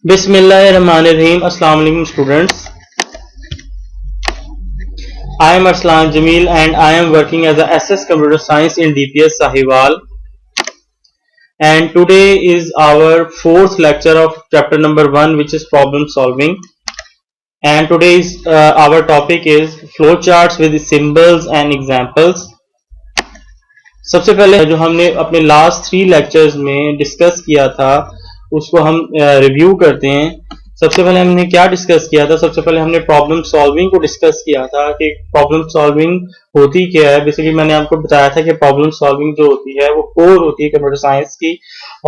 Bismillahirrahmanirrahim. Assalamu alaikum students. I am Arslan Jameel and I am working as a SS Computer Science in DPS Sahiwal. And today is our fourth lecture of chapter number 1, which is problem solving. And today's our topic is flowcharts with symbols and examples. सबसे पहले जो हमने अपने last 3 lectures में discuss किया था उसको हम रिव्यू करते हैं। सबसे पहले हमने क्या डिस्कस किया था? सबसे पहले हमने प्रॉब्लम सॉल्विंग को डिस्कस किया था कि प्रॉब्लम सॉल्विंग होती क्या है। बेसिकली मैंने आपको बताया था कि प्रॉब्लम सॉल्विंग जो होती है वो कोर होती है कंप्यूटर साइंस की,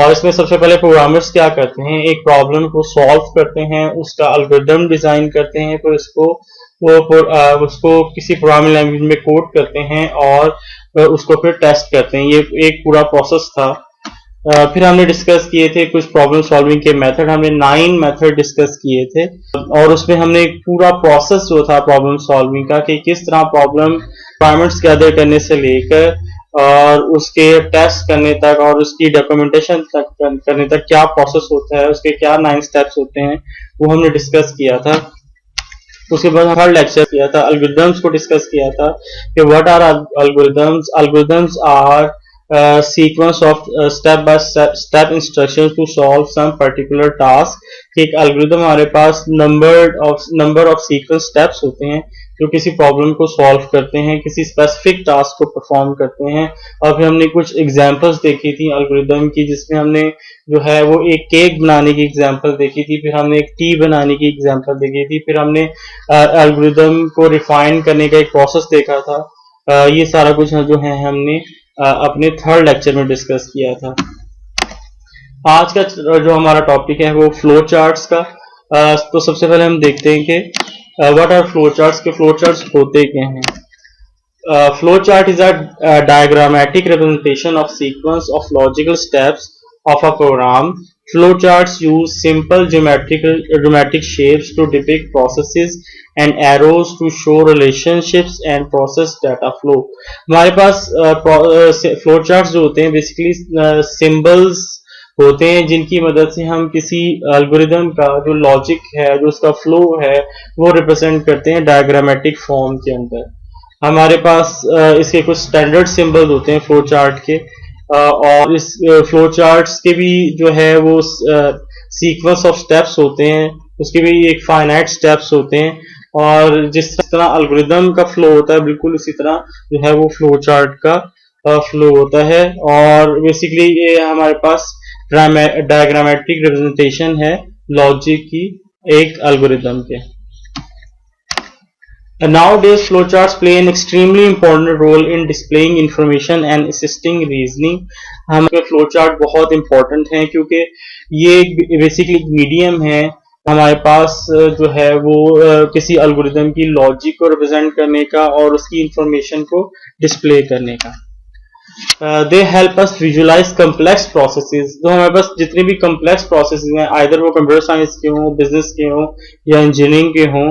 और इसमें सबसे पहले प्रोग्रामर्स क्या करते हैं, एक प्रॉब्लम को सॉल्व करते हैं, उसका एल्गोरिथम डिजाइन करते हैं, फिर उसको किसी प्रोग्रामिंग लैंग्वेज में कोड करते हैं और उसको फिर टेस्ट करते हैं। ये एक पूरा प्रोसेस था। फिर हमने डिस्कस किए थे कुछ प्रॉब्लम सॉल्विंग के मेथड, हमने 9 मेथड डिस्कस किए थे और उसमें हमने एक पूरा प्रोसेस जो था प्रॉब्लम सॉल्विंग का कि किस तरह प्रॉब्लम रिक्वायरमेंट्स गैदर करने से लेकर और उसके टेस्ट करने तक और उसकी डॉक्यूमेंटेशन तक करने तक क्या प्रोसेस होता है, उसके क्या 9 स्टेप्स होते हैं, वो हमने डिस्कस किया था। उसके बाद हर लेक्चर किया था, एल्गोरिथम्स को डिस्कस किया था कि what are algorithms. Algorithms are sequence of step by step instructions to solve some particular task. एक एल्गोरिथम हमारे पास नंबर ऑफ सीक्वेंस स्टेप्स होते हैं जो किसी प्रॉब्लम को सॉल्व करते हैं, किसी स्पेसिफिक टास्क को परफॉर्म करते हैं। और फिर हमने कुछ एग्जांपल्स देखी थी एल्गोरिथम की, जिसमें हमने जो है वो एक केक बनाने की एग्जांपल देखी थी, फिर हमने एक टी बनाने की एग्जांपल देखी थी, फिर हमने एल्गोरिथम को रिफाइन करने का एक प्रोसेस देखा था। ये सारा कुछ जो है हमने अपने थर्ड लेक्चर में डिस्कस किया था। आज का जो हमारा टॉपिक है वो फ्लो चार्ट्स का। तो सबसे पहले हम देखते हैं कि व्हाट आर फ्लो चार्ट्स, के फ्लो चार्ट्स होते क्या हैं। Flow chart is a diagrammatic representation of sequence of logical steps of a program. Flowcharts use simple geometric shapes to depict processes and arrows to show relationships and process data flow. हमारे पास flowcharts जो होते हैं basically symbols होते हैं जिनकी मदद से हम किसी एल्गोरिथम का जो लॉजिक है, जो उसका फ्लो है, वो रिप्रेजेंट करते हैं डायग्रामेटिक फॉर्म के अंदर। हमारे पास इसके कुछ स्टैंडर्ड सिंबल्स होते हैं फ्लो चार्ट के, और इस फ्लो चार्ट्स के भी जो है वो सीक्वेंस ऑफ स्टेप्स होते हैं, उसके भी एक फाइनाइट स्टेप्स होते हैं, और जिस तरह एल्गोरिथम का फ्लो होता है बिल्कुल उसी तरह जो है वो फ्लो चार्ट का फ्लो होता है। और बेसिकली ये हमारे पास डायग्रामेटिक रिप्रेजेंटेशन है लॉजिक की एक एल्गोरिथम के। Nowadays, flowcharts play an extremely important role in displaying information and assisting reasoning. हमें flowchart बहुत important है क्योंकि ये बेसिकली मीडियम है हमारे पास जो है वो किसी एल्गोरिथम की लॉजिक को रिप्रेजेंट करने का और उसकी इंफॉर्मेशन को डिस्प्ले करने का। They help us visualise complex processes. तो हमारे पास जितने भी कम्प्लेक्स प्रोसेसेस हैं, आइदर वो कंप्यूटर साइंस के हों, बिजनेस के हों या इंजीनियरिंग के हों,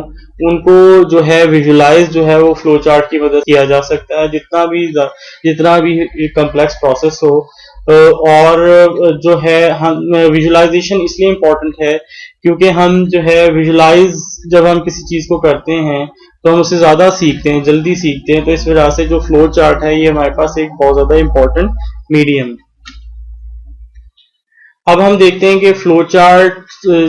उनको जो है विजुलाइज जो है वो फ्लो चार्ट की मदद किया जा सकता है। जितना भी कम्प्लेक्स प्रोसेस हो, और जो है हम विजुलाइजेशन इसलिए इम्पोर्टेंट है क्योंकि हम जो है विजुलाइज जब हम किसी चीज को करते हैं तो हम उससे ज्यादा सीखते हैं, जल्दी सीखते हैं। तो इस वजह से जो फ्लो चार्ट है ये हमारे पास एक बहुत ज्यादा इम्पोर्टेंट मीडियम है। अब हम देखते हैं कि फ्लो चार्ट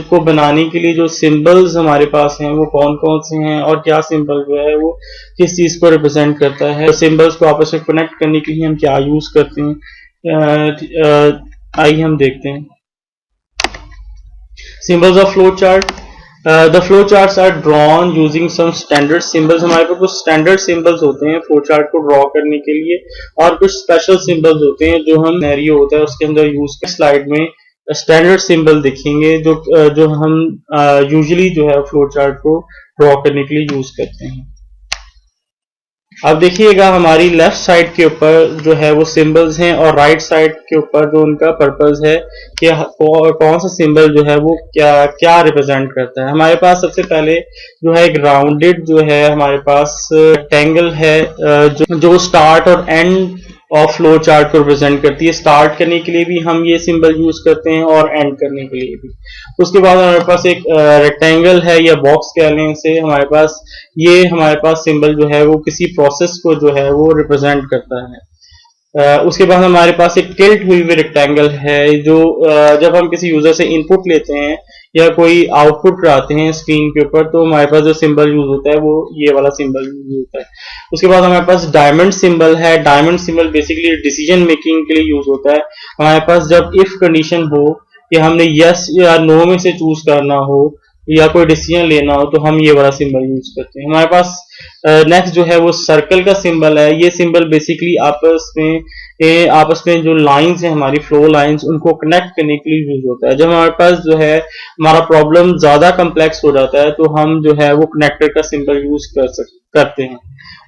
को बनाने के लिए जो सिंबल्स हमारे पास हैं वो कौन कौन से हैं और क्या सिंबल जो है वो किस चीज को रिप्रेजेंट करता है। सिंबल्स को आपस में कनेक्ट करने के लिए हम क्या यूज करते हैं, आइए हम देखते हैं। Symbols of flow chart. The flow charts are drawn using some standard symbols. हमारे पास कुछ स्टैंडर्ड सिंबल्स होते हैं फ्लो चार्ट को ड्रॉ करने के लिए, और कुछ स्पेशल सिंबल्स होते हैं जो हम सिनेरियो होता है उसके अंदर यूज कर। स्लाइड में स्टैंडर्ड सिंबल दिखेंगे जो हम यूजुअली जो है फ्लो चार्ट को ड्रॉ करने के लिए यूज करते हैं। अब देखिएगा हमारी लेफ्ट साइड के ऊपर जो है वो सिंबल्स हैं और राइट साइड के ऊपर जो उनका पर्पस है कि कौन सा सिंबल जो है वो क्या रिप्रेजेंट करता है। हमारे पास सबसे पहले जो है एक राउंडेड जो है हमारे पास रेक्टेंगल है जो स्टार्ट और एंड ऑफ फ्लो चार्ट को रिप्रेजेंट करती है। स्टार्ट करने के लिए भी हम ये सिंबल यूज करते हैं और एंड करने के लिए भी। उसके बाद हमारे पास एक रेक्टेंगल है या बॉक्स कह लें इसे, हमारे पास ये हमारे पास सिंबल जो है वो किसी प्रोसेस को जो है वो रिप्रेजेंट करता है। उसके बाद हमारे पास एक टिल्ट हुई हुई रेक्टेंगल है जो जब हम किसी यूजर से इनपुट लेते हैं या कोई आउटपुट कराते हैं स्क्रीन के ऊपर, तो हमारे पास जो सिंबल यूज होता है वो ये वाला सिंबल यूज होता है। उसके बाद हमारे पास डायमंड सिंबल है। Diamond symbol basically decision making के लिए यूज होता है। हमारे पास जब इफ कंडीशन हो कि हमने यस या नो में से चूज करना हो या कोई डिसीजन लेना हो, तो हम ये वाला सिंबल यूज करते हैं। हमारे पास नेक्स्ट जो है वो सर्कल का सिंबल है। ये सिंबल बेसिकली आपस में जो लाइंस हैं, हमारी फ्लो लाइंस, उनको कनेक्ट करने के लिए यूज होता है। जब हमारे पास जो है हमारा प्रॉब्लम ज्यादा कम्प्लेक्स हो जाता है तो हम जो है वो कनेक्टर का सिंबल यूज करते हैं।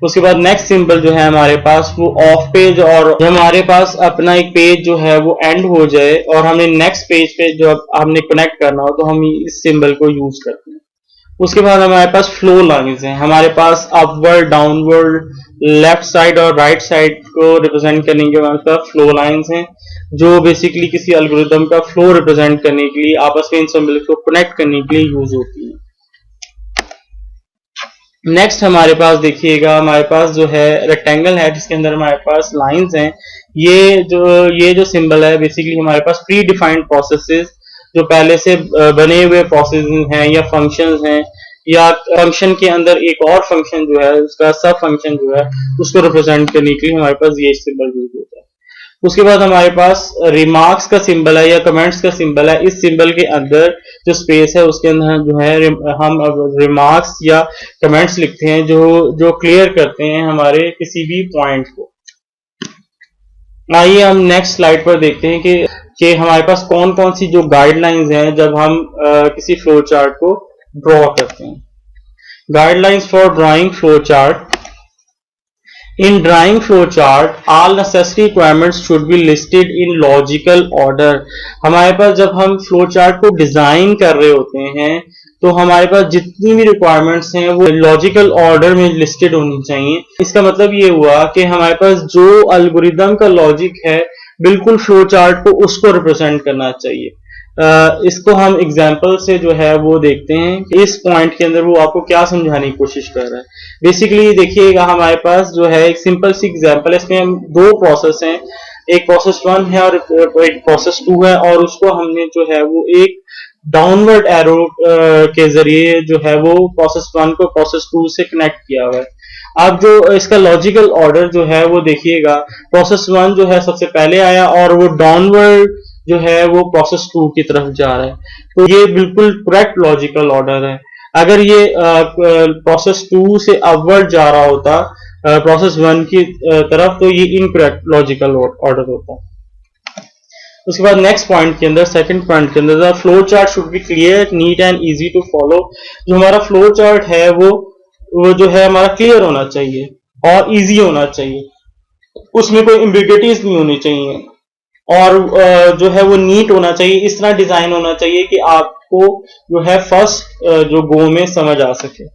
उसके बाद नेक्स्ट सिंबल जो है हमारे पास वो ऑफ पेज, और जब हमारे पास अपना एक पेज जो है वो एंड हो जाए और हमने नेक्स्ट पेज पे जो हमने कनेक्ट करना हो तो हम इस सिंबल को यूज करते हैं। उसके बाद हमारे पास फ्लो लाइंस हैं। हमारे पास अपवर्ड, डाउनवर्ड, लेफ्ट साइड और राइट साइड को रिप्रेजेंट करने के हमारे पास फ्लो लाइंस हैं जो बेसिकली किसी एल्गोरिथम का फ्लो रिप्रेजेंट करने के लिए आपस में इन सिंबल को कनेक्ट करने के लिए यूज होती है। नेक्स्ट हमारे पास देखिएगा, हमारे पास जो है रेक्टेंगल है जिसके अंदर हमारे पास लाइंस हैं। ये जो सिंबल है बेसिकली हमारे पास प्री डिफाइंड प्रोसेसेस, जो पहले से बने हुए प्रोसेस हैं या फंक्शंस हैं, या फंक्शन के अंदर एक और फंक्शन जो है उसका सब फंक्शन जो है उसको रिप्रेजेंट करने के लिए हमारे पास ये सिंबल यूज होता है। उसके बाद हमारे पास रिमार्क्स का सिंबल है या कमेंट्स का सिंबल है। इस सिंबल के अंदर जो स्पेस है उसके अंदर जो है हम रिमार्क्स या कमेंट्स लिखते हैं जो क्लियर करते हैं हमारे किसी भी पॉइंट को। आइए हम नेक्स्ट स्लाइड पर देखते हैं कि हमारे पास कौन कौन सी जो गाइडलाइंस हैं जब हम किसी फ्लो चार्ट को ड्रॉ करते हैं। Guidelines for drawing flow chart. In drawing flowchart, all necessary requirements should be listed in logical order. हमारे पास जब हम flowchart को डिजाइन कर रहे होते हैं तो हमारे पास जितनी भी रिक्वायरमेंट्स हैं वो लॉजिकल ऑर्डर में लिस्टेड होनी चाहिए। इसका मतलब ये हुआ कि हमारे पास जो एल्गोरिदम का लॉजिक है बिल्कुल फ्लोचार्ट को उसको रिप्रेजेंट करना चाहिए। इसको हम एग्जाम्पल से जो है वो देखते हैं इस पॉइंट के अंदर वो आपको क्या समझाने की कोशिश कर रहा है। बेसिकली देखिएगा हमारे पास जो है एक सिंपल सी एग्जाम्पल है। इसमें हम दो प्रोसेस हैं, एक प्रोसेस 1 है और एक प्रोसेस 2 है, और उसको हमने जो है वो एक डाउनवर्ड एरो के जरिए जो है वो प्रोसेस 1 को प्रोसेस 2 से कनेक्ट किया हुआ है। अब जो इसका लॉजिकल ऑर्डर जो है वो देखिएगा, प्रोसेस 1 जो है सबसे पहले आया और वो डाउनवर्ड जो है वो प्रोसेस 2 की तरफ जा रहा है, तो ये बिल्कुल करेक्ट लॉजिकल ऑर्डर है। अगर ये प्रोसेस 2 से अपवर्ड जा रहा होता प्रोसेस 1 की तरफ, तो ये इनकरेक्ट लॉजिकल ऑर्डर होता। उसके बाद नेक्स्ट पॉइंट के अंदर, सेकंड पॉइंट के अंदर, flow chart should be clear, neat and easy to follow. जो हमारा फ्लो चार्ट है वो जो है हमारा क्लियर होना चाहिए और इजी होना चाहिए, उसमें कोई एम्बिग्युइटीज नहीं होनी चाहिए, और जो है वो नीट होना चाहिए। इस तरह डिजाइन होना चाहिए कि आपको जो है फर्स्ट जो गो में समझ आ सके।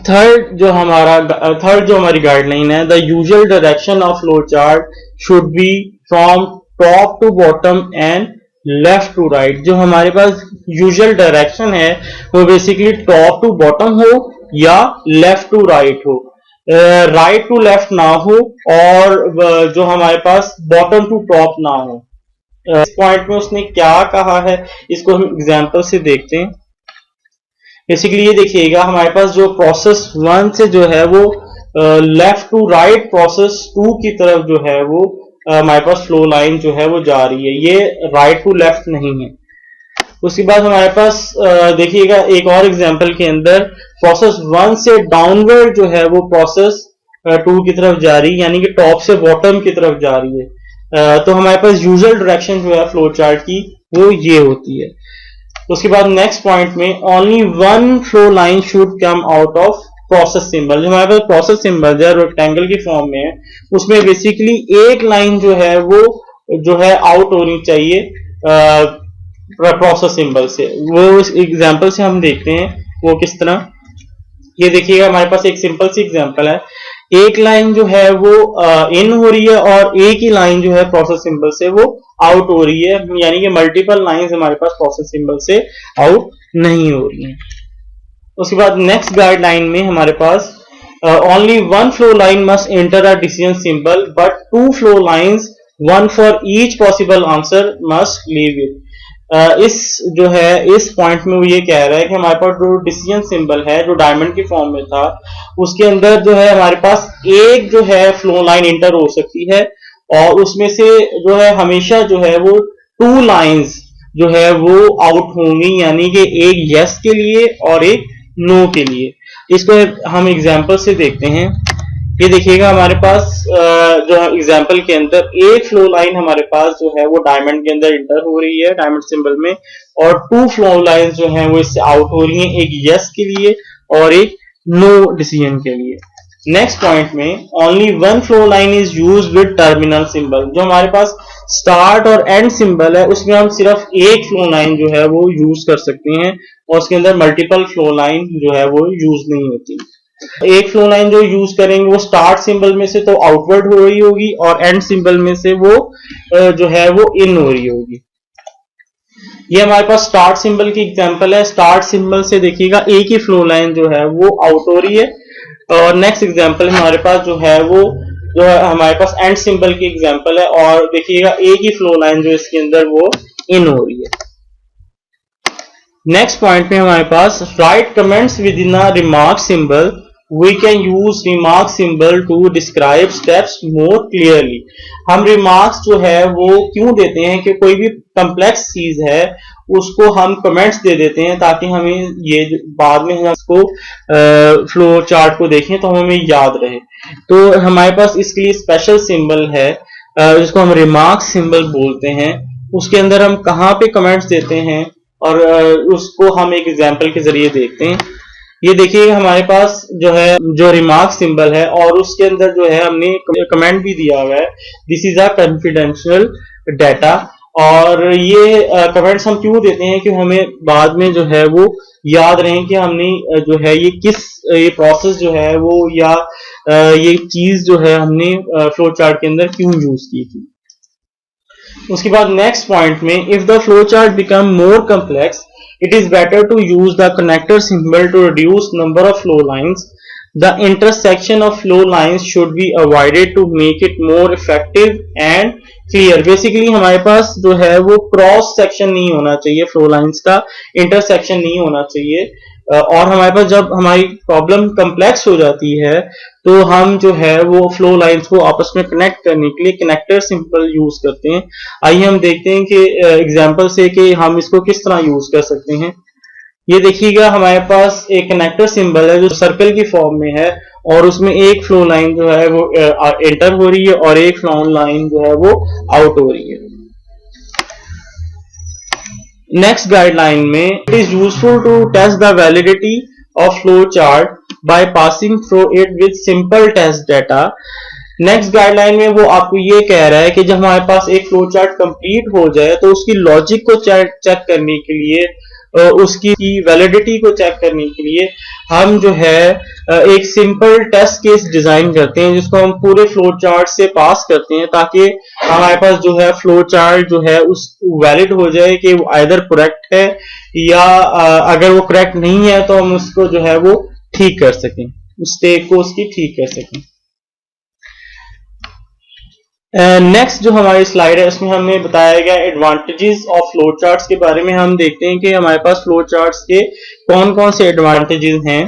थर्ड जो हमारी गाइडलाइन है, the usual direction of flow chart should be from top to bottom and left to right. जो हमारे पास यूजुअल डायरेक्शन है वो बेसिकली टॉप टू बॉटम हो या लेफ्ट टू राइट हो, राइट टू लेफ्ट ना हो, और जो हमारे पास बॉटम टू टॉप ना हो। इस पॉइंट में उसने क्या कहा है इसको हम एग्जांपल से देखते हैं। बेसिकली ये देखिएगा, हमारे पास जो प्रोसेस 1 से जो है वो लेफ्ट टू राइट प्रोसेस 2 की तरफ जो है वो हमारे पास फ्लो लाइन जो है वो जा रही है, ये राइट टू लेफ्ट नहीं है। उसके बाद हमारे पास देखिएगा एक और एग्जांपल के अंदर प्रोसेस 1 से डाउनवर्ड जो है वो प्रोसेस 2 की तरफ जा रही है, यानी कि टॉप से बॉटम की तरफ जा रही है। तो हमारे पास यूजुअल डायरेक्शन जो है फ्लो चार्ट की वो ये होती है। उसके बाद नेक्स्ट पॉइंट में, only one flow line should come out of process symbol. जो हमारे पास प्रोसेस सिंबल जो है रेक्टेंगल की फॉर्म में है, उसमें बेसिकली एक लाइन जो है वो जो है आउट होनी चाहिए प्रोसेस सिंबल से। वो इस एग्जांपल से हम देखते हैं वो किस तरह। ये देखिएगा, हमारे पास एक सिंपल सी एग्जांपल है एक लाइन जो है वो इन हो रही है और एक ही लाइन जो है प्रोसेस सिंबल से वो आउट हो रही है, यानी कि मल्टीपल लाइंस हमारे पास प्रोसेस सिंबल से आउट नहीं हो रही हैं। उसके बाद नेक्स्ट गाइडलाइन में हमारे पास only one flow line must enter a decision symbol but two flow lines one for each possible answer must leave it. इस जो है इस पॉइंट में वो ये कह रहा है कि हमारे पास जो डिसीजन सिंबल है जो डायमंड की फॉर्म में था उसके अंदर जो है हमारे पास एक जो है फ्लो लाइन इंटर हो सकती है और उसमें से जो है हमेशा जो है वो टू लाइंस जो है वो आउट होंगी, यानी कि एक यस के लिए और एक नो के लिए। इसको हम एग्जांपल से देखते हैं। ये देखिएगा हमारे पास जो एग्जांपल के अंदर एक फ्लो लाइन हमारे पास जो है वो डायमंड के अंदर इंटर हो रही है डायमंड सिंबल में, और टू फ्लो लाइंस जो हैं वो इससे आउट हो रही हैं, एक यस के लिए और एक नो डिसीजन के लिए। नेक्स्ट पॉइंट में only one flow line is use with terminal symbol. जो हमारे पास स्टार्ट और एंड सिंबल है उसमें हम सिर्फ एक फ्लो लाइन जो है वो यूज कर सकते हैं और उसके अंदर मल्टीपल फ्लो लाइन जो है वो यूज नहीं होती। एक फ्लो लाइन जो यूज करेंगे वो स्टार्ट सिंबल में से तो आउटवर्ड हो रही होगी और एंड सिंबल में से वो जो है वो इन हो रही होगी। ये हमारे पास स्टार्ट सिंबल की एग्जांपल है। स्टार्ट सिंबल से देखिएगा एक ही फ्लो लाइन जो है वो आउट हो रही है, और नेक्स्ट एग्जांपल हमारे पास जो है वो जो है हमारे पास एंड सिंबल की एग्जांपल है और देखिएगा एक ही फ्लो लाइन जो इसके अंदर वो इन हो रही है। नेक्स्ट पॉइंट में हमारे पास write comments within a remark symbol, we can use remark symbol to describe steps more clearly. हम रिमार्क्स जो है वो क्यों देते हैं कि कोई भी कम्प्लेक्स चीज है उसको हम कमेंट्स दे देते हैं ताकि हमें ये बाद में हम उसको फ्लो चार्ट को देखें तो हमें याद रहे। तो हमारे पास इसके लिए स्पेशल सिंबल है जिसको हम रिमार्क सिंबल बोलते हैं। उसके अंदर हम कहाँ पे कमेंट्स देते हैं और उसको हम एक एग्जांपल के जरिए देखते हैं। ये देखिए हमारे पास जो है जो रिमार्क सिंबल है और उसके अंदर जो है हमने कमेंट भी दिया हुआ है, this is a confidential data. और ये कमेंट्स हम क्यों देते हैं कि हमें बाद में जो है वो याद रहे कि हमने जो है ये किस ये प्रोसेस जो है वो या ये चीज जो है हमने फ्लो चार्ट के अंदर क्यों यूज की थी। उसके बाद नेक्स्ट पॉइंट में if the flow chart become more complex it is better to use the connector symbol to reduce number of flow lines. The intersection of flow lines should be avoided to make it more effective and clear. Basically हमारे पास जो है वो cross section नहीं होना चाहिए, flow lines का intersection नहीं होना चाहिए। और हमारे पास जब हमारी प्रॉब्लम कम्प्लेक्स हो जाती है तो हम जो है वो फ्लो लाइंस को आपस में कनेक्ट करने के लिए कनेक्टर सिंबल यूज करते हैं। आइए हम देखते हैं कि एग्जांपल से कि हम इसको किस तरह यूज कर सकते हैं। ये देखिएगा हमारे पास एक कनेक्टर सिंबल है जो सर्कल की फॉर्म में है और उसमें एक फ्लो लाइन जो है वो एंटर हो रही है और एक फ्लो लाइन जो है वो आउट हो रही है। नेक्स्ट गाइडलाइन में it is useful to test the validity of flow chart by passing through it with simple test data. Next guideline में वो आपको ये कह रहा है कि जब हमारे पास एक फ्लो चार्ट कंप्लीट हो जाए तो उसकी लॉजिक को चेक करने के लिए उसकी वैलिडिटी को चेक करने के लिए हम जो है एक सिंपल टेस्ट केस डिजाइन करते हैं जिसको हम पूरे फ्लो चार्ट से पास करते हैं ताकि हमारे पास जो है फ्लो चार्ट जो है उस वैलिड हो जाए कि वो आइदर करेक्ट है या अगर वो करेक्ट नहीं है तो हम उसको जो है वो ठीक कर सकें, मिस्टेक को उसकी ठीक कर सकें। नेक्स्ट जो हमारी स्लाइड है उसमें हमें बताया गया एडवांटेजेस ऑफ फ्लो चार्ट्स के बारे में। हम देखते हैं कि हमारे पास फ्लो चार्ट्स के कौन कौन से एडवांटेजेस हैं।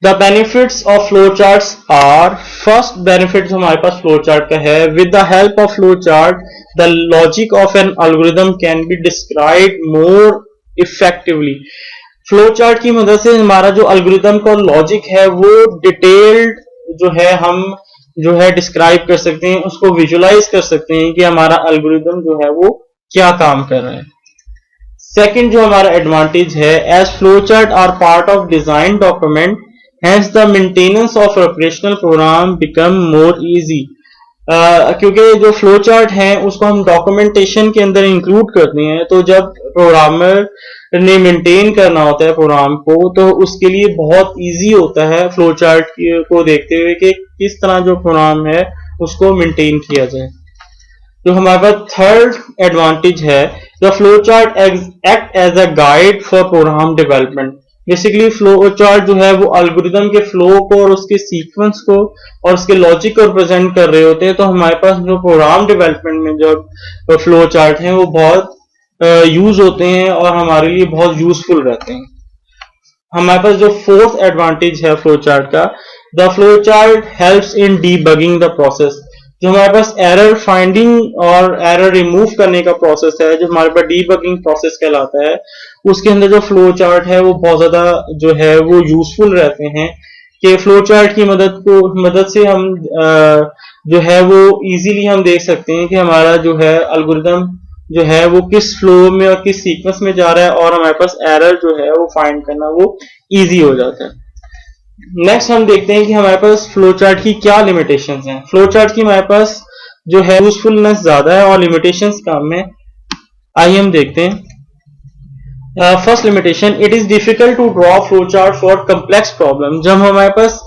The benefits of flow charts are, first benefit हमारे पास फ्लो चार्ट का है, with the help of flow chart the logic of an algorithm can be describe more effectively. Flow chart की मदद से हमारा जो एल्गोरिथम का लॉजिक है वो डिटेल्ड जो है हम जो है डिस्क्राइब कर सकते हैं, उसको विजुलाइज कर सकते हैं कि हमारा एल्गोरिथम जो है वो क्या काम कर रहा है। सेकंड जो हमारा एडवांटेज है, as flow chart are part of design document, hence the maintenance of operational program become more easy. क्योंकि जो फ्लो चार्ट है उसको हम डॉक्यूमेंटेशन के अंदर इंक्लूड करते हैं, तो जब प्रोग्रामर ने मेंटेन करना होता है प्रोग्राम को, तो उसके लिए बहुत इजी होता है फ्लो चार्ट को देखते हुए कि किस तरह जो प्रोग्राम है उसको मेंटेन किया जाए। जो हमारे पास थर्ड एडवांटेज है, the flow chart act as a guide for program development. Basically flow chart जो है वो एल्गोरिदम के फ्लो को और उसके सीक्वेंस को और उसके लॉजिक को रिप्रेजेंट कर रहे होते हैं। तो हमारे पास जो प्रोग्राम डेवलपमेंट में जो फ्लो चार्ट है वो बहुत यूज होते हैं और हमारे लिए बहुत यूजफुल रहते हैं। हमारे पास जो फोर्थ एडवांटेज है फ्लो चार्ट का, the flow chart helps in debugging the process. जो हमारे पास एरर फाइंडिंग और एरर रिमूव करने का प्रोसेस है, जो हमारे पास डीबगिंग प्रोसेस कहलाता है, उसके अंदर जो फ्लो चार्ट है वो बहुत ज्यादा जो है वो यूजफुल रहते हैं कि फ्लो चार्ट की मदद से हम जो है वो इजीली हम देख सकते हैं कि हमारा जो है एल्गोरिदम जो है वो किस फ्लो में और किस सीक्वेंस में जा रहा है, और हमारे पास एरर जो है वो फाइंड करना वो इजी हो जाता है। नेक्स्ट हम देखते हैं कि हमारे पास फ्लो चार्ट की क्या लिमिटेशंस हैं। फ्लो चार्ट की हमारे पास जो है यूजफुलनेस ज्यादा है और लिमिटेशंस कम है। आइए हम देखते हैं। First limitation, it is difficult to draw flow chart for complex problem. जब हमारे पास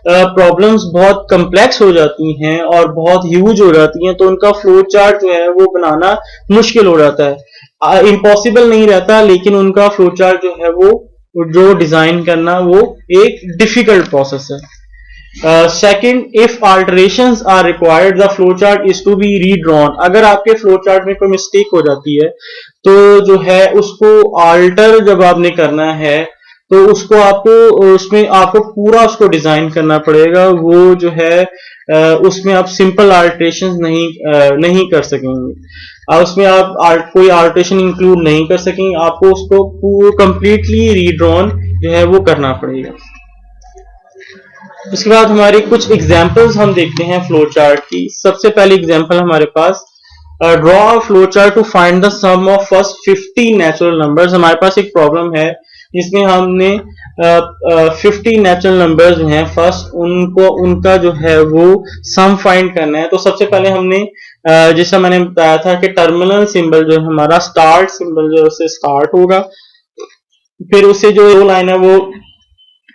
प्रॉब्लम्स बहुत कम्प्लेक्स हो जाती हैं और बहुत ह्यूज हो जाती हैं, तो उनका फ्लो चार्ट जो है वो बनाना मुश्किल हो जाता है। इम्पॉसिबल नहीं रहता, लेकिन उनका फ्लो चार्ट जो है वो जो डिजाइन करना वो एक डिफिकल्ट प्रोसेस है। Second, if alterations are required the flow chart is to be redrawn. अगर आपके फ्लो चार्ट में कोई मिस्टेक हो जाती है तो जो है उसको अल्टर जब आपने करना है तो उसको आपको उसमें आपको पूरा उसको डिजाइन करना पड़ेगा। वो जो है उसमें आप सिंपल अल्टरेशन नहीं कर सकेंगे। उसमें आप कोई अल्टरेशन इंक्लूड नहीं कर सकेंगे, आपको उसको पूरा कंप्लीटली रीड्रॉन जो है वो करना पड़ेगा। उसके बाद हमारे कुछ एग्जांपल्स हम देखते हैं फ्लो चार्ट की। सबसे पहली एग्जांपल हमारे पास, draw a flow chart to find the sum of first 50 natural numbers. हमारे पास एक प्रॉब्लम है जिसमें हमने 50 नेचुरल नंबर्स जो हैं फर्स्ट उनको उनका जो है वो सम फाइंड करना है। तो सबसे पहले हमने जैसा मैंने बताया था कि टर्मिनल सिंबल जो हमारा स्टार्ट सिंबल जो उससे स्टार्ट होगा, फिर उससे जो लाइन है वो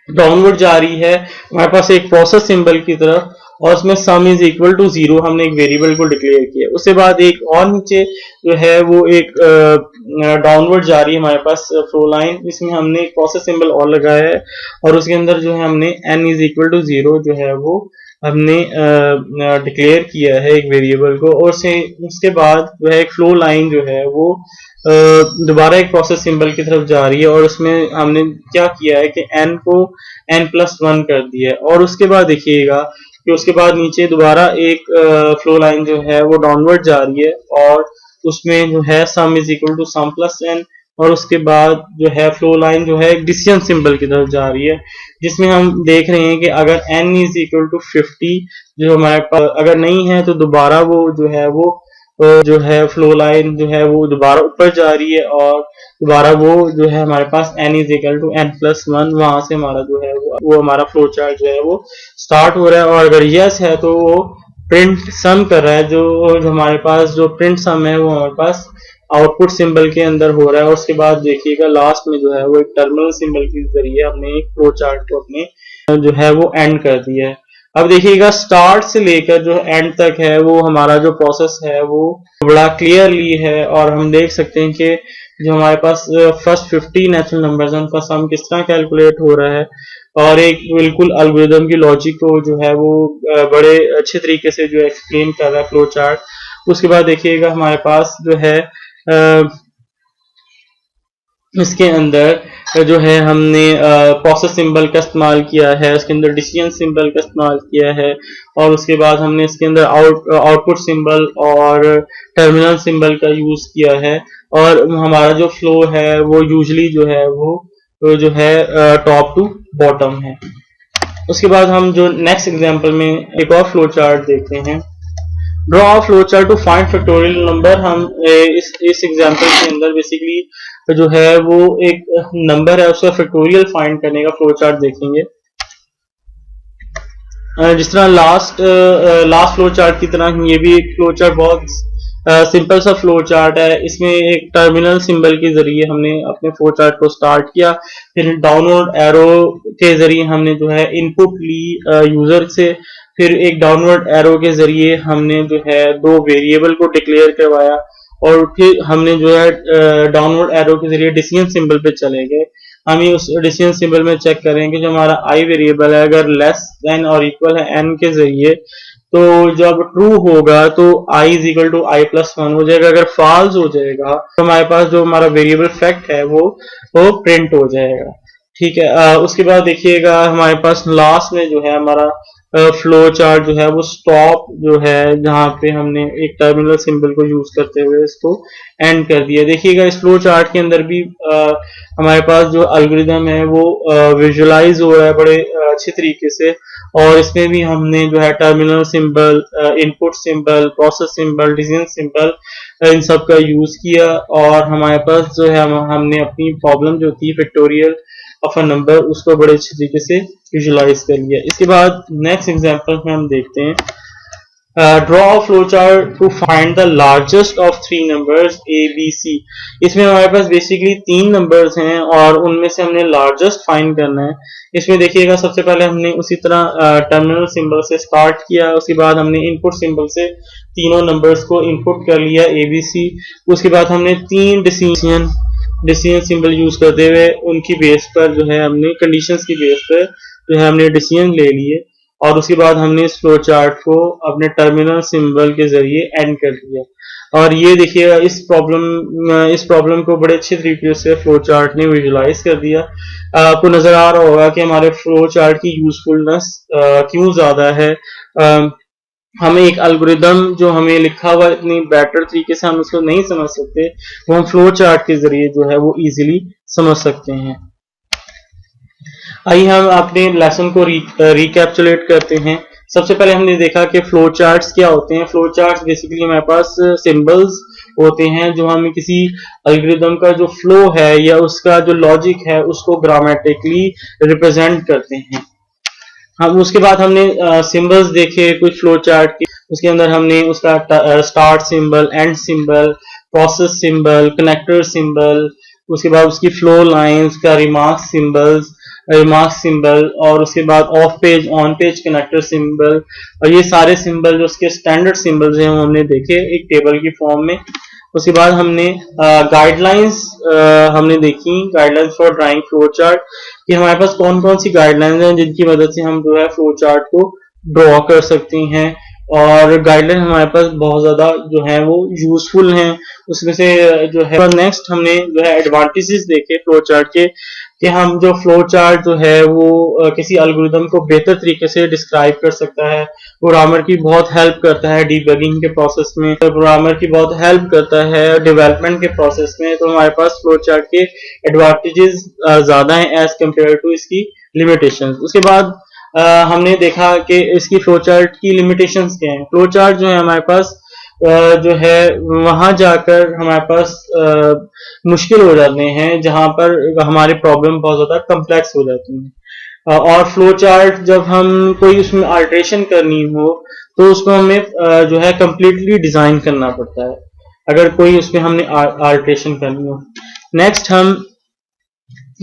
डाउनवर्ड जा रही है हमारे पास एक प्रोसेस सिंबल की तरफ, और उसमें सम इज इक्वल टू 0 हमने एक वेरिएबल को डिक्लेयर किया। उसके बाद एक और नीचे जो है वो एक डाउनवर्ड जा रही है हमारे पास फ्लो लाइन, इसमें हमने एक प्रोसेस सिंबल और लगाया है, और उसके अंदर जो है हमने n इज इक्वल टू 0 जो है वो हमने डिक्लेयर किया है एक वेरिएबल को। और उसके बाद जो है एक फ्लो लाइन जो है वो दोबारा एक प्रोसेस सिंबल की तरफ जा रही है, और उसमें हमने क्या किया है कि n को n+1 कर दिया है। और उसके बाद देखिएगा कि उसके बाद नीचे दोबारा एक फ्लो लाइन जो है वो डाउनवर्ड जा रही है, और उसमें जो है sum is equal to sum plus n, और उसके बाद जो है फ्लो लाइन जो है एक डिसीजन सिंबल की तरफ जा रही है, जिसमें हम देख रहे हैं कि अगर n इज इक्वल टू 50 जो हमारे पास अगर नहीं है, तो दोबारा वो जो है वो जो है फ्लो लाइन जो है वो दोबारा ऊपर जा रही है, और दोबारा वो जो है हमारे पास n is equal to n+1, वहां से हमारा जो है वो हमारा फ्लो चार्ट जो है वो स्टार्ट हो रहा है। और अगर यस है तो वो प्रिंट सम कर रहा है, जो हमारे पास जो प्रिंट सम है वो हमारे पास आउटपुट सिंबल के अंदर हो रहा है। और उसके बाद देखिएगा लास्ट में जो है वो एक टर्मिनल सिंबल के जरिए हमने एक फ्लो चार्ट को अपने जो है वो एंड कर दिया है। अब देखिएगा स्टार्ट से लेकर जो एंड तक है वो हमारा जो प्रोसेस है वो बड़ा क्लियरली है, और हम देख सकते हैं कि जो हमारे पास फर्स्ट 50 नेचुरल नंबर्स हैं उनका सम किस तरह कैलकुलेट हो रहा है, और एक बिल्कुल एल्गोरिदम की लॉजिक को जो है वो बड़े अच्छे तरीके से जो एक्सप्लेन कर रहा है फ्लो चार्ट। उसके बाद देखिएगा हमारे पास जो है इसके अंदर जो है हमने प्रोसेस सिंबल का इस्तेमाल किया है, उसके अंदर डिसीजन सिंबल का इस्तेमाल किया है, और उसके बाद हमने इसके अंदर आउटपुट सिंबल और टर्मिनल सिंबल का यूज किया है। और हमारा जो फ्लो है वो यूजली जो है वो जो है टॉप टू बॉटम है। उसके बाद हम जो नेक्स्ट एग्जांपल में एक और फ्लो चार्ट देखते हैं, draw a flow chart to find factorial number. हम इस एग्जांपल के अंदर बेसिकली जो है वो एक नंबर है उसका फैक्टोरियल फाइंड करने का फ्लो चार्ट देखेंगे। जिस तरह लास्ट फ्लो चार्ट की तरह ये भी एक फ्लो चार्ट बहुत सिंपल सा फ्लो चार्ट है। इसमें एक टर्मिनल सिंबल के जरिए हमने अपने फ्लो चार्ट को स्टार्ट किया, फिर डाउनवर्ड एरो के जरिए हमने जो है इनपुट ली यूजर से, फिर एक डाउनवर्ड एरो के जरिए हमने जो है दो वेरिएबल को डिक्लेयर करवाया, और फिर हमने जो है डाउनवर्ड एरो के जरिए डिसीजन सिंबल पे चले गए। हम ये उस डिसीजन सिंबल में चेक करेंगे जो हमारा आई वेरिएबल है अगर लेस देन और इक्वल है एन के जरिए, तो जब ट्रू होगा तो i is equal to I plus one हो जाएगा। अगर फॉल्स हो जाएगा तो हमारे पास जो हमारा वेरिएबल फैक्ट है वो प्रिंट हो जाएगा। ठीक है, उसके बाद देखिएगा हमारे पास लास्ट में जो है हमारा फ्लो चार्ट जो है वो स्टॉप जो है, जहां पे हमने एक टर्मिनल सिंबल को यूज करते हुए इसको एंड कर दिया। देखिएगा इस फ्लो चार्ट के अंदर भी हमारे पास जो एल्गोरिदम है वो विजुअलाइज हो रहा है बड़े अच्छी तरीके से, और इसमें भी हमने जो है terminal symbol, input symbol, process symbol, decision symbol, इन सब का यूज किया, और हमारे पास जो है हमने अपनी प्रॉब्लम जो थी फैक्टोरियल ऑफ अ नंबर उसको बड़े अच्छे तरीके से विजुलाइज कर लिया। इसके बाद नेक्स्ट एग्जांपल में हम देखते हैं draw a flow chart to find the largest of three numbers A B C. इसमें हमारे पास बेसिकली तीन नंबर्स हैं और उनमें से हमने लार्जेस्ट फाइंड करना है। इसमें देखिएगा सबसे पहले हमने उसी तरह टर्मिनल सिंबल से स्टार्ट किया, उसके बाद हमने इनपुट सिंबल से तीनों नंबर्स को इनपुट कर लिया ए बी सी। उसके बाद हमने तीन डिसीजन सिंबल यूज करते हुए उनकी बेस पर जो है हमने कंडीशंस की बेस पर जो है हमने डिसीजन ले लिए, और उसके बाद हमने इस फ्लो चार्ट को अपने टर्मिनल सिंबल के जरिए एंड कर दिया। और ये देखिएगा इस प्रॉब्लम को बड़े अच्छे तरीके से फ्लो चार्ट ने विजुलाइज कर दिया। आपको नजर आ रहा होगा कि हमारे फ्लो चार्ट की यूजफुलनेस क्यों ज्यादा है। हमें एक एल्गोरिदम जो हमें लिखा हुआ इतनी बेटर तरीके से हम उसको नहीं समझ सकते, वो हम फ्लो चार्ट के जरिए जो है वो इजीली समझ सकते हैं। आइए हम अपने लेसन को रिकैप्चुलेट करते हैं। सबसे पहले हमने देखा कि फ्लो चार्ट्स क्या होते हैं। फ्लो चार्ट्स बेसिकली हमारे पास सिंबल्स होते हैं जो हमें किसी एल्गोरिदम का जो फ्लो है या उसका जो लॉजिक है उसको ग्रामेटिकली रिप्रेजेंट करते हैं। हम उसके बाद हमने सिंबल्स देखे कुछ फ्लो चार्ट के, उसके अंदर हमने उसका start symbol, and symbol, process symbol, connector symbol, उसके बाद उसकी फ्लो लाइंस का रिमार्क सिंबल, और उसके बाद of page on page connector symbol, और ये सारे सिंबल जो उसके स्टैंडर्ड सिंबल्स हैं वो हमने देखे एक टेबल की फॉर्म में। उसके बाद हमने गाइडलाइंस हमने देखी, guidelines for drawing flow chart, कि हमारे पास कौन कौन सी गाइडलाइंस हैं जिनकी मदद से हम जो है फ्लो चार्ट को ड्रॉ कर सकते हैं, और गाइडलाइन हमारे पास बहुत ज्यादा जो है वो यूजफुल हैं। उसमें से जो है नेक्स्ट हमने जो है एडवांटेजेस देखे फ्लो चार्ट के, कि हम जो फ्लो चार्ट जो है वो किसी एल्गोरिदम को बेहतर तरीके से डिस्क्राइब कर सकता है, प्रोग्रामर की बहुत हेल्प करता है डीबगिंग के प्रोसेस में, प्रोग्रामर की बहुत हेल्प करता है डेवलपमेंट के प्रोसेस में। तो हमारे पास फ्लो चार्ट के एडवांटेजेस ज्यादा हैं एज कम्पेयर टू इसकी लिमिटेशंस। उसके बाद हमने देखा कि इसकी फ्लो चार्ट की लिमिटेशंस क्या हैं। फ्लो चार्ट जो है हमारे पास जो है वहां जाकर हमारे पास मुश्किल हो जाते हैं जहां पर हमारे प्रॉब्लम बहुत ज्यादा कम्प्लेक्स हो जाती हैं। और फ्लो चार्ट जब हम कोई उसमें अल्ट्रेशन करनी हो तो उसको हमें जो है कम्प्लीटली डिजाइन करना पड़ता है अगर कोई उसमें हमने अल्ट्रेशन करनी हो। नेक्स्ट हम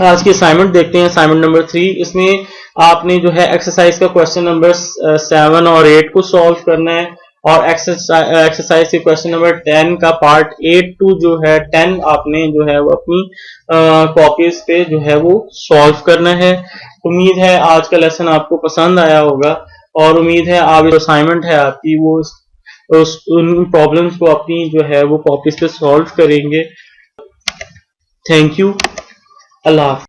आज की असाइनमेंट देखते हैं, असाइनमेंट नंबर 3। इसमें आपने जो है एक्सरसाइज का क्वेश्चन नंबर 7 और 8 को सॉल्व करना है, और एक्सरसाइज के क्वेश्चन नंबर 10 का पार्ट 8 टू जो है 10 आपने जो है वो अपनी कॉपीज पे जो है वो सॉल्व करना है। उम्मीद है आज का लेसन आपको पसंद आया होगा, और उम्मीद है आप जो असाइनमेंट है आपकी वो उन प्रॉब्लम्स को अपनी जो है वो कॉपीज पे सॉल्व करेंगे। थैंक यू, अल्लाह हाफ़िज़।